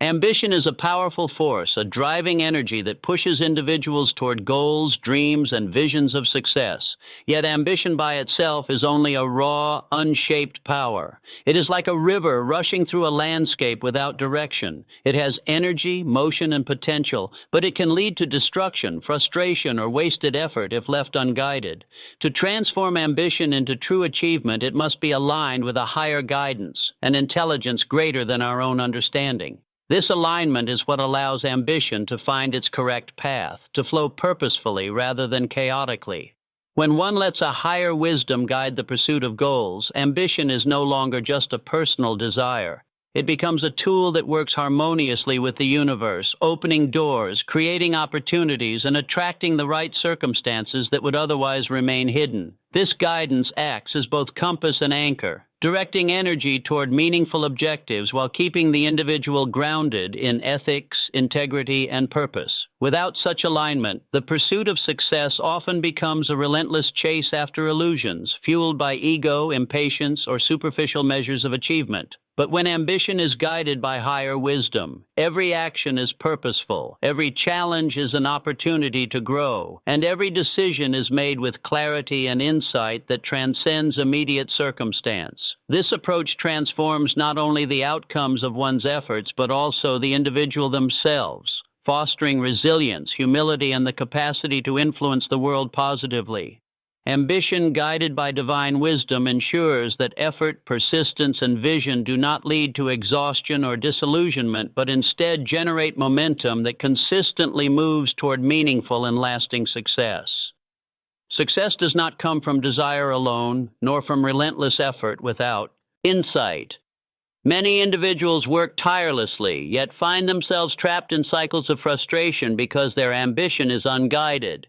Ambition is a powerful force, a driving energy that pushes individuals toward goals, dreams, and visions of success. Yet ambition by itself is only a raw, unshaped power. It is like a river rushing through a landscape without direction. It has energy, motion, and potential, but it can lead to destruction, frustration, or wasted effort if left unguided. To transform ambition into true achievement, it must be aligned with a higher guidance, an intelligence greater than our own understanding. This alignment is what allows ambition to find its correct path, to flow purposefully rather than chaotically. When one lets a higher wisdom guide the pursuit of goals, ambition is no longer just a personal desire. It becomes a tool that works harmoniously with the universe, opening doors, creating opportunities, and attracting the right circumstances that would otherwise remain hidden. This guidance acts as both compass and anchor, directing energy toward meaningful objectives while keeping the individual grounded in ethics, integrity, and purpose. Without such alignment, the pursuit of success often becomes a relentless chase after illusions, fueled by ego, impatience, or superficial measures of achievement. But when ambition is guided by higher wisdom, every action is purposeful, every challenge is an opportunity to grow, and every decision is made with clarity and insight that transcends immediate circumstance. This approach transforms not only the outcomes of one's efforts, but also the individual themselves, fostering resilience, humility, and the capacity to influence the world positively. Ambition guided by divine wisdom ensures that effort, persistence, and vision do not lead to exhaustion or disillusionment, but instead generate momentum that consistently moves toward meaningful and lasting success. Success does not come from desire alone, nor from relentless effort without insight. Many individuals work tirelessly, yet find themselves trapped in cycles of frustration because their ambition is unguided.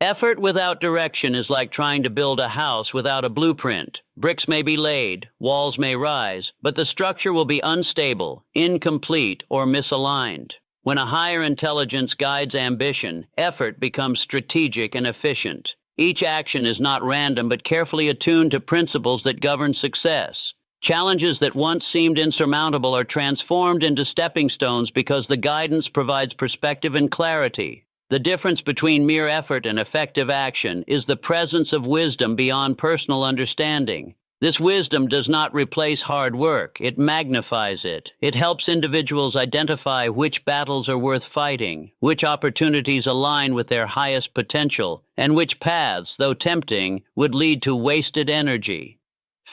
Effort without direction is like trying to build a house without a blueprint. Bricks may be laid, walls may rise, but the structure will be unstable, incomplete, or misaligned. When a higher intelligence guides ambition, effort becomes strategic and efficient. Each action is not random but carefully attuned to principles that govern success. Challenges that once seemed insurmountable are transformed into stepping stones because the guidance provides perspective and clarity. The difference between mere effort and effective action is the presence of wisdom beyond personal understanding. This wisdom does not replace hard work, it magnifies it. It helps individuals identify which battles are worth fighting, which opportunities align with their highest potential, and which paths, though tempting, would lead to wasted energy.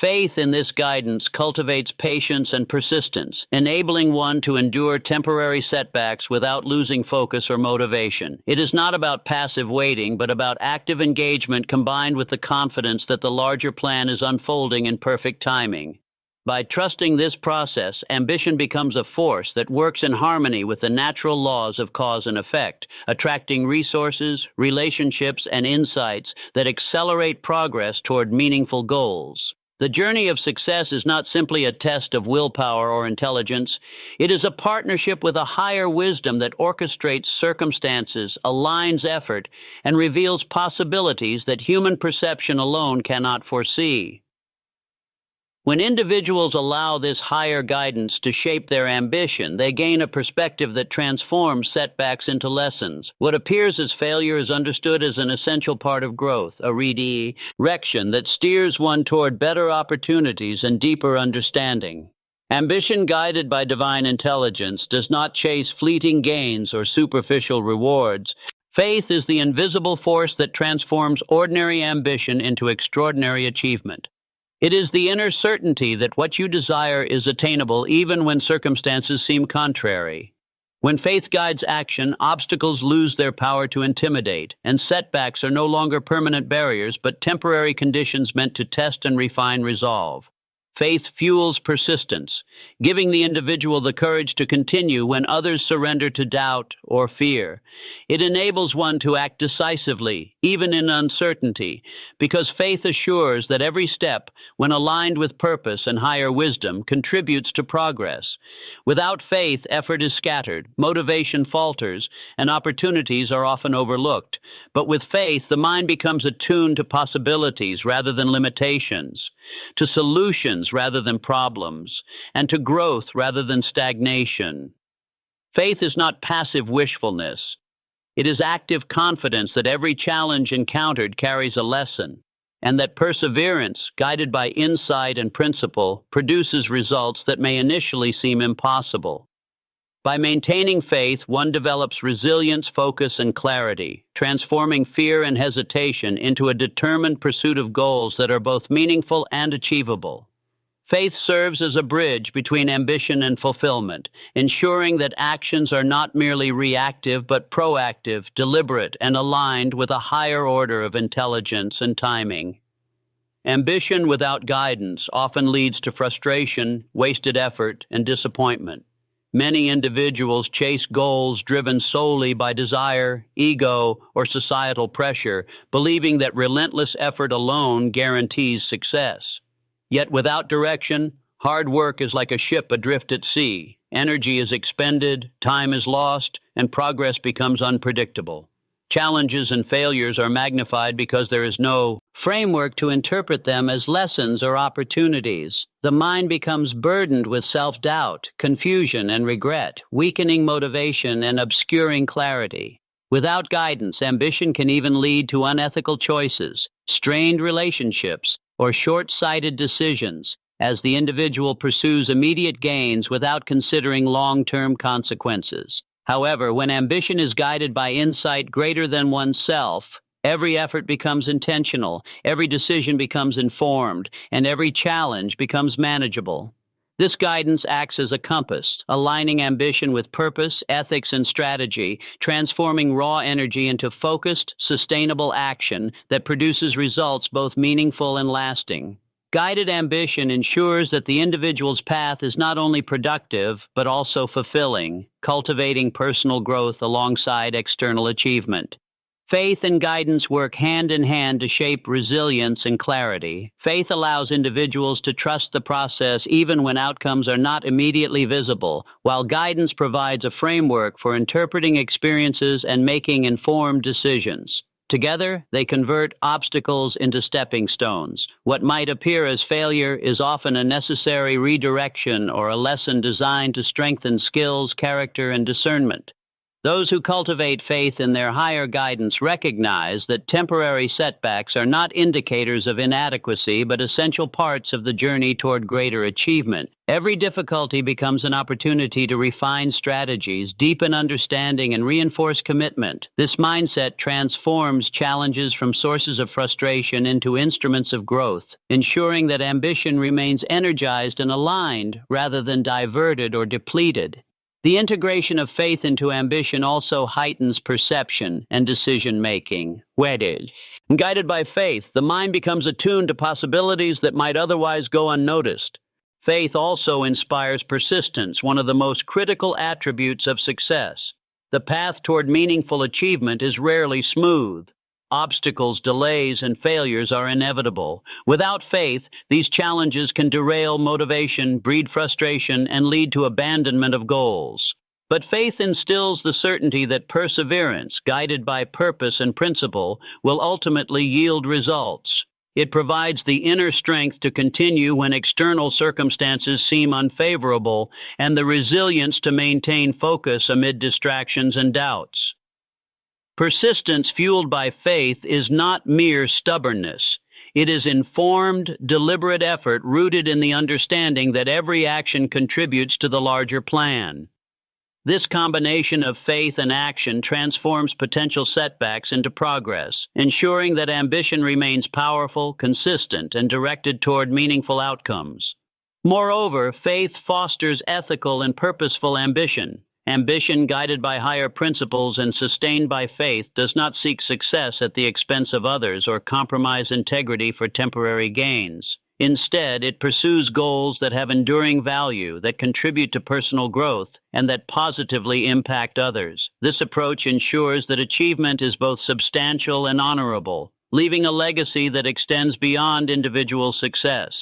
Faith in this guidance cultivates patience and persistence, enabling one to endure temporary setbacks without losing focus or motivation. It is not about passive waiting, but about active engagement combined with the confidence that the larger plan is unfolding in perfect timing. By trusting this process, ambition becomes a force that works in harmony with the natural laws of cause and effect, attracting resources, relationships, and insights that accelerate progress toward meaningful goals. The journey of success is not simply a test of willpower or intelligence. It is a partnership with a higher wisdom that orchestrates circumstances, aligns effort, and reveals possibilities that human perception alone cannot foresee. When individuals allow this higher guidance to shape their ambition, they gain a perspective that transforms setbacks into lessons. What appears as failure is understood as an essential part of growth, a redirection that steers one toward better opportunities and deeper understanding. Ambition guided by divine intelligence does not chase fleeting gains or superficial rewards. Faith is the invisible force that transforms ordinary ambition into extraordinary achievement. It is the inner certainty that what you desire is attainable even when circumstances seem contrary. When faith guides action, obstacles lose their power to intimidate, and setbacks are no longer permanent barriers but temporary conditions meant to test and refine resolve. Faith fuels persistence, giving the individual the courage to continue when others surrender to doubt or fear. It enables one to act decisively, even in uncertainty, because faith assures that every step, when aligned with purpose and higher wisdom, contributes to progress. Without faith, effort is scattered, motivation falters, and opportunities are often overlooked. But with faith, the mind becomes attuned to possibilities rather than limitations, to solutions rather than problems, and to growth rather than stagnation. Faith is not passive wishfulness. It is active confidence that every challenge encountered carries a lesson, and that perseverance, guided by insight and principle, produces results that may initially seem impossible. By maintaining faith, one develops resilience, focus, and clarity, transforming fear and hesitation into a determined pursuit of goals that are both meaningful and achievable. Faith serves as a bridge between ambition and fulfillment, ensuring that actions are not merely reactive but proactive, deliberate, and aligned with a higher order of intelligence and timing. Ambition without guidance often leads to frustration, wasted effort, and disappointment. Many individuals chase goals driven solely by desire, ego, or societal pressure, believing that relentless effort alone guarantees success. Yet without direction, hard work is like a ship adrift at sea. Energy is expended, time is lost, and progress becomes unpredictable. Challenges and failures are magnified because there is no framework to interpret them as lessons or opportunities. The mind becomes burdened with self-doubt, confusion, and regret, weakening motivation and obscuring clarity. Without guidance, ambition can even lead to unethical choices, strained relationships, or short-sighted decisions, as the individual pursues immediate gains without considering long-term consequences. However, when ambition is guided by insight greater than oneself, every effort becomes intentional, every decision becomes informed, and every challenge becomes manageable. This guidance acts as a compass, aligning ambition with purpose, ethics, and strategy, transforming raw energy into focused, sustainable action that produces results both meaningful and lasting. Guided ambition ensures that the individual's path is not only productive, but also fulfilling, cultivating personal growth alongside external achievement. Faith and guidance work hand in hand to shape resilience and clarity. Faith allows individuals to trust the process even when outcomes are not immediately visible, while guidance provides a framework for interpreting experiences and making informed decisions. Together, they convert obstacles into stepping stones. What might appear as failure is often a necessary redirection or a lesson designed to strengthen skills, character, and discernment. Those who cultivate faith in their higher guidance recognize that temporary setbacks are not indicators of inadequacy, but essential parts of the journey toward greater achievement. Every difficulty becomes an opportunity to refine strategies, deepen understanding, and reinforce commitment. This mindset transforms challenges from sources of frustration into instruments of growth, ensuring that ambition remains energized and aligned rather than diverted or depleted. The integration of faith into ambition also heightens perception and decision-making. Guided by faith, the mind becomes attuned to possibilities that might otherwise go unnoticed. Faith also inspires persistence, one of the most critical attributes of success. The path toward meaningful achievement is rarely smooth. Obstacles, delays, and failures are inevitable. Without faith, these challenges can derail motivation, breed frustration, and lead to abandonment of goals. But faith instills the certainty that perseverance, guided by purpose and principle, will ultimately yield results. It provides the inner strength to continue when external circumstances seem unfavorable, and the resilience to maintain focus amid distractions and doubts. Persistence fueled by faith is not mere stubbornness. It is informed, deliberate effort rooted in the understanding that every action contributes to the larger plan. This combination of faith and action transforms potential setbacks into progress, ensuring that ambition remains powerful, consistent, and directed toward meaningful outcomes. Moreover, faith fosters ethical and purposeful ambition. Ambition guided by higher principles and sustained by faith does not seek success at the expense of others or compromise integrity for temporary gains. Instead, it pursues goals that have enduring value, that contribute to personal growth, and that positively impact others. This approach ensures that achievement is both substantial and honorable, leaving a legacy that extends beyond individual success.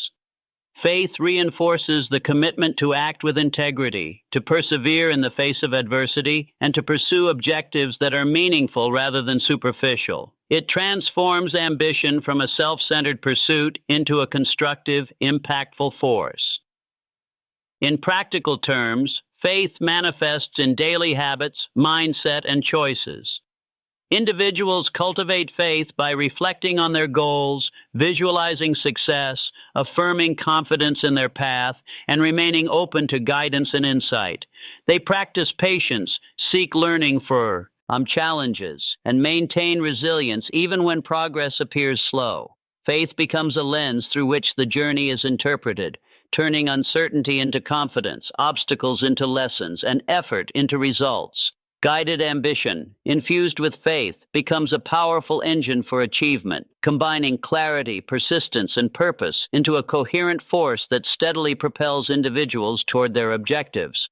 Faith reinforces the commitment to act with integrity, to persevere in the face of adversity, and to pursue objectives that are meaningful rather than superficial. It transforms ambition from a self-centered pursuit into a constructive, impactful force. In practical terms, Faith manifests in daily habits, mindset, and choices. Individuals cultivate faith by reflecting on their goals, visualizing success, affirming confidence in their path, and remaining open to guidance and insight. They practice patience, seek learning for challenges, and maintain resilience even when progress appears slow. Faith becomes a lens through which the journey is interpreted, turning uncertainty into confidence, obstacles into lessons, and effort into results. Guided ambition, infused with faith, becomes a powerful engine for achievement, combining clarity, persistence, and purpose into a coherent force that steadily propels individuals toward their objectives.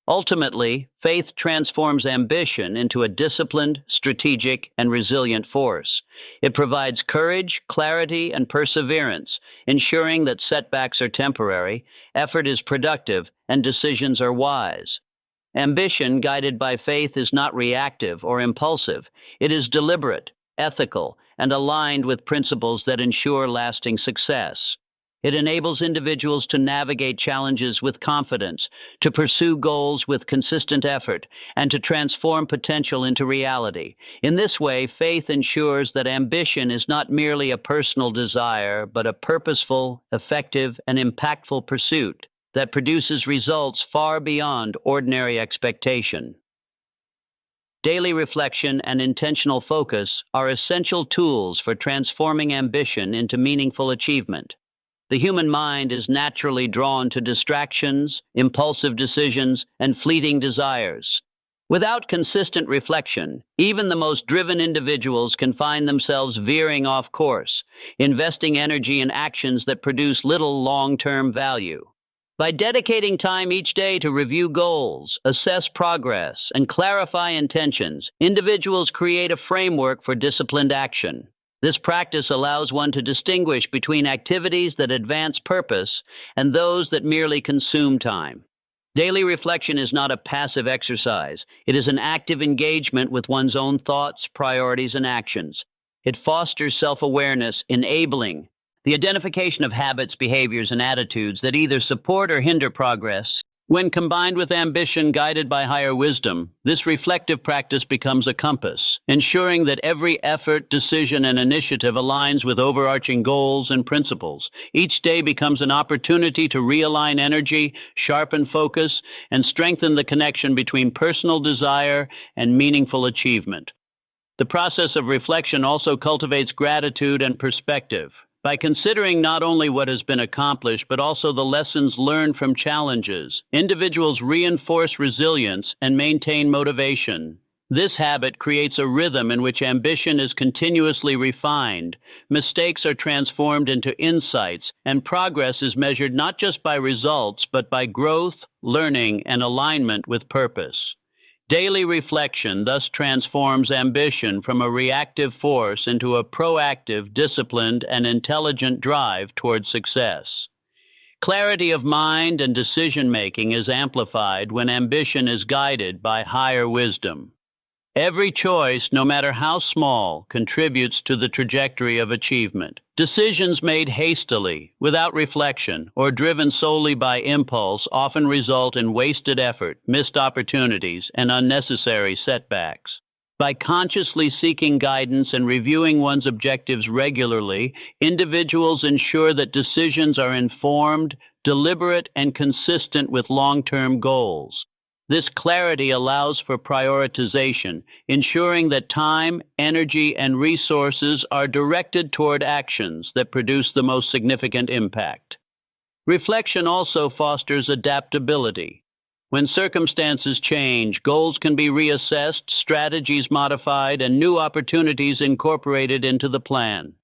Ultimately, faith transforms ambition into a disciplined, strategic, and resilient force. It provides courage, clarity, and perseverance, ensuring that setbacks are temporary, effort is productive, and decisions are wise. Ambition guided by faith is not reactive or impulsive. It is deliberate, ethical, and aligned with principles that ensure lasting success. It enables individuals to navigate challenges with confidence, to pursue goals with consistent effort, and to transform potential into reality. In this way, faith ensures that ambition is not merely a personal desire, but a purposeful, effective, and impactful pursuit that produces results far beyond ordinary expectation. Daily reflection and intentional focus are essential tools for transforming ambition into meaningful achievement. The human mind is naturally drawn to distractions, impulsive decisions, and fleeting desires. Without consistent reflection, even the most driven individuals can find themselves veering off course, investing energy in actions that produce little long-term value. By dedicating time each day to review goals, assess progress, and clarify intentions, individuals create a framework for disciplined action. This practice allows one to distinguish between activities that advance purpose and those that merely consume time. Daily reflection is not a passive exercise. It is an active engagement with one's own thoughts, priorities, and actions. It fosters self-awareness, enabling the identification of habits, behaviors, and attitudes that either support or hinder progress. When combined with ambition guided by higher wisdom, this reflective practice becomes a compass, ensuring that every effort, decision, and initiative aligns with overarching goals and principles. Each day becomes an opportunity to realign energy, sharpen focus, and strengthen the connection between personal desire and meaningful achievement. The process of reflection also cultivates gratitude and perspective. By considering not only what has been accomplished, but also the lessons learned from challenges, individuals reinforce resilience and maintain motivation. This habit creates a rhythm in which ambition is continuously refined, mistakes are transformed into insights, and progress is measured not just by results, but by growth, learning, and alignment with purpose. Daily reflection thus transforms ambition from a reactive force into a proactive, disciplined, and intelligent drive toward success. Clarity of mind and decision-making is amplified when ambition is guided by higher wisdom. Every choice, no matter how small, contributes to the trajectory of achievement. Decisions made hastily, without reflection, or driven solely by impulse often result in wasted effort, missed opportunities, and unnecessary setbacks. By consciously seeking guidance and reviewing one's objectives regularly, individuals ensure that decisions are informed, deliberate, and consistent with long-term goals. This clarity allows for prioritization, ensuring that time, energy, and resources are directed toward actions that produce the most significant impact. Reflection also fosters adaptability. When circumstances change, goals can be reassessed, strategies modified, and new opportunities incorporated into the plan.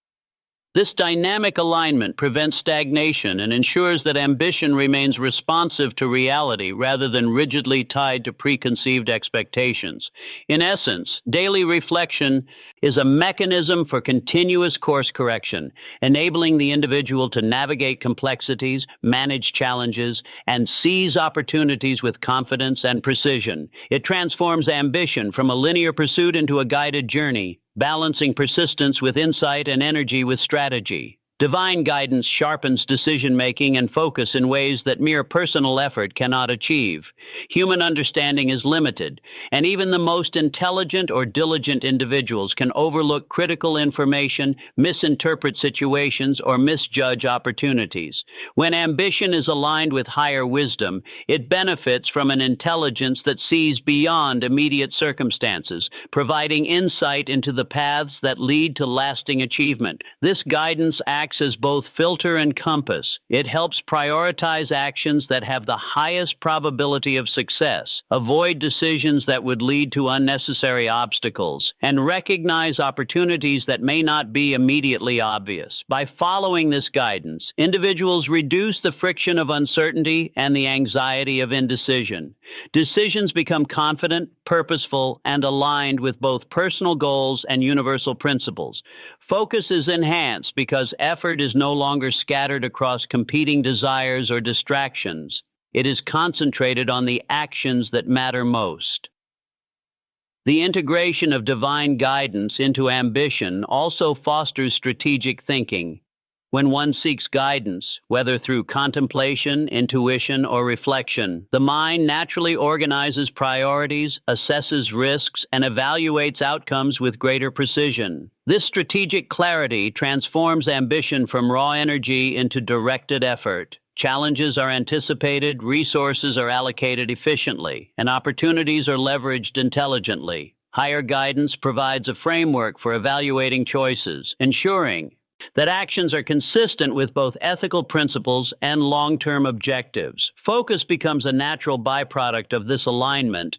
This dynamic alignment prevents stagnation and ensures that ambition remains responsive to reality rather than rigidly tied to preconceived expectations. In essence, daily reflection is a mechanism for continuous course correction, enabling the individual to navigate complexities, manage challenges, and seize opportunities with confidence and precision. It transforms ambition from a linear pursuit into a guided journey, balancing persistence with insight and energy with strategy. Divine guidance sharpens decision-making and focus in ways that mere personal effort cannot achieve. Human understanding is limited, and even the most intelligent or diligent individuals can overlook critical information, misinterpret situations, or misjudge opportunities. When ambition is aligned with higher wisdom, it benefits from an intelligence that sees beyond immediate circumstances, providing insight into the paths that lead to lasting achievement. This guidance acts as both filter and compass. It helps prioritize actions that have the highest probability of success, avoid decisions that would lead to unnecessary obstacles, and recognize opportunities that may not be immediately obvious. By following this guidance, individuals reduce the friction of uncertainty and the anxiety of indecision. Decisions become confident, purposeful, and aligned with both personal goals and universal principles. Focus is enhanced because effort is no longer scattered across competing desires or distractions. It is concentrated on the actions that matter most. The integration of divine guidance into ambition also fosters strategic thinking. When one seeks guidance, whether through contemplation, intuition, or reflection, the mind naturally organizes priorities, assesses risks, and evaluates outcomes with greater precision. This strategic clarity transforms ambition from raw energy into directed effort. Challenges are anticipated, resources are allocated efficiently, and opportunities are leveraged intelligently. Higher guidance provides a framework for evaluating choices, ensuring that actions are consistent with both ethical principles and long-term objectives. Focus becomes a natural byproduct of this alignment,